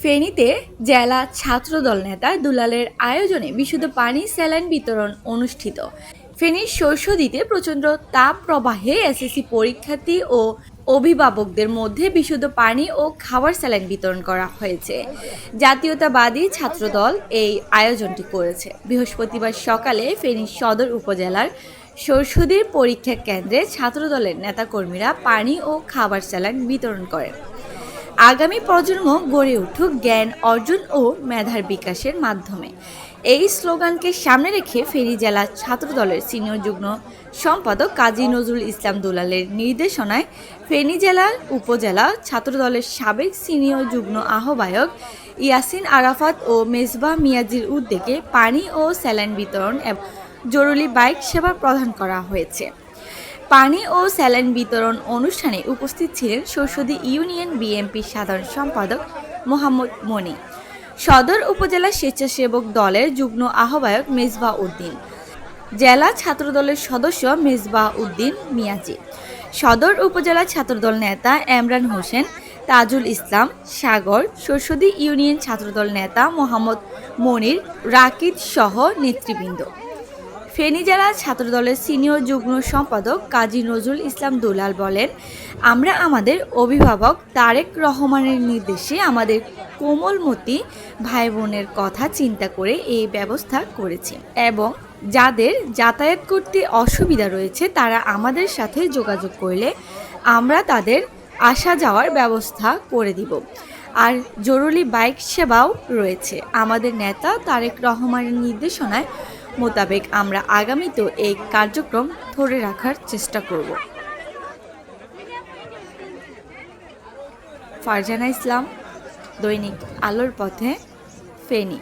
ফেনীতে জেলা ছাত্রদল নেতা দুলালের আয়োজনে বিশুদ্ধ পানি স্যালাইন বিতরণ অনুষ্ঠিত। ফেনীর সরস্বতীতে প্রচণ্ড তাপ প্রবাহে এসএসসি পরীক্ষার্থী ও অভিভাবকদের মধ্যে বিশুদ্ধ পানি ও খাবার স্যালাইন বিতরণ করা হয়েছে। জাতীয়তাবাদী ছাত্রদল এই আয়োজনটি করেছে। বৃহস্পতিবার সকালে ফেনী সদর উপজেলার সরস্বতীর পরীক্ষা কেন্দ্রে ছাত্রদলের নেতাকর্মীরা পানি ও খাবার স্যালাইন বিতরণ করেন। আগামী প্রজন্ম গড়ে উঠুক জ্ঞান অর্জন ও মেধার বিকাশের মাধ্যমে, এই স্লোগানকে সামনে রেখে ফেনী জেলা ছাত্রদলের সিনিয়র যুগ্ম সম্পাদক কাজী নজরুল ইসলাম দুলালের নির্দেশনায় ফেনী জেলার উপজেলা ছাত্রদলের সাবেক সিনিয়র যুগ্ম আহ্বায়ক ইয়াসিন আরাফাত ও মেজবাহ মিয়াজির উদ্যোগে পানি ও স্যালাইন বিতরণ এবং জরুরি বাইক সেবা প্রদান করা হয়েছে। পানি ও স্যালাইন বিতরণ অনুষ্ঠানে উপস্থিত ছিলেন সরস্বতী ইউনিয়ন বিএনপির সাধারণ সম্পাদক মোহাম্মদ মনি, সদর উপজেলা স্বেচ্ছাসেবক দলের যুগ্ম আহ্বায়ক মেজবাহ উদ্দিন, জেলা ছাত্রদলের সদস্য মেজবাহ উদ্দিন মিয়াজি, সদর উপজেলা ছাত্রদল নেতা এমরান হোসেন, তাজুল ইসলাম সাগর, সরস্বতী ইউনিয়ন ছাত্রদল নেতা মোহাম্মদ মনির, রাকিব সহ নেতৃবৃন্দ। ফেনী জেলা ছাত্রদলের সিনিয়র যুগ্ম সম্পাদক কাজী নজরুল ইসলাম দুলাল বলেন, আমরা আমাদের অভিভাবক তারেক রহমানের নির্দেশে আমাদের কোমলমতি ভাই বোনের কথা চিন্তা করে এই ব্যবস্থা করেছি এবং যাদের যাতায়াত করতে অসুবিধা রয়েছে তারা আমাদের সাথে যোগাযোগ করলে আমরা তাদের আসা যাওয়ার ব্যবস্থা করে দিব। আর জরুরি বাইক সেবাও রয়েছে। আমাদের নেতা তারেক রহমানের নির্দেশনায় মোতাবেক আমরা আগামীতেও এই কার্যক্রম ধরে রাখার চেষ্টা করব। ফারজানা ইসলাম, দৈনিক আলোর পথে, ফেনী।